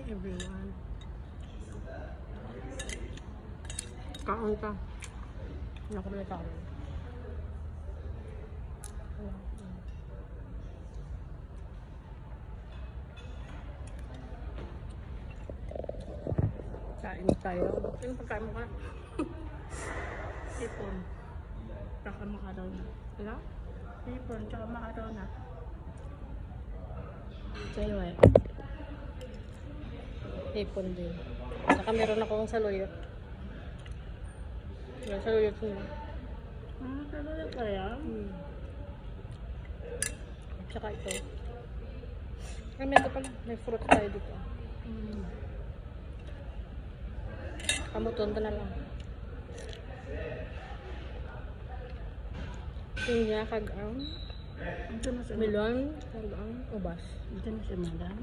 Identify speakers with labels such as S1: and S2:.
S1: everyone. Kaon ka. Hindi ako may kaon. Kain tayo. Yung pagkain mo ka? Ipon. Tsaka makaroon. Wala? Ipon, tsaka makaroon na. Sa'yo eh. Ipon din. Saka meron akong saluyot. Yung saluyot nila. Saluyot kaya? Tsaka ito. May ito pala. May fruit tayo dito. Kamuton na lang. Pinya, kagang. Melon, kagang, ubas. Ito na si madam.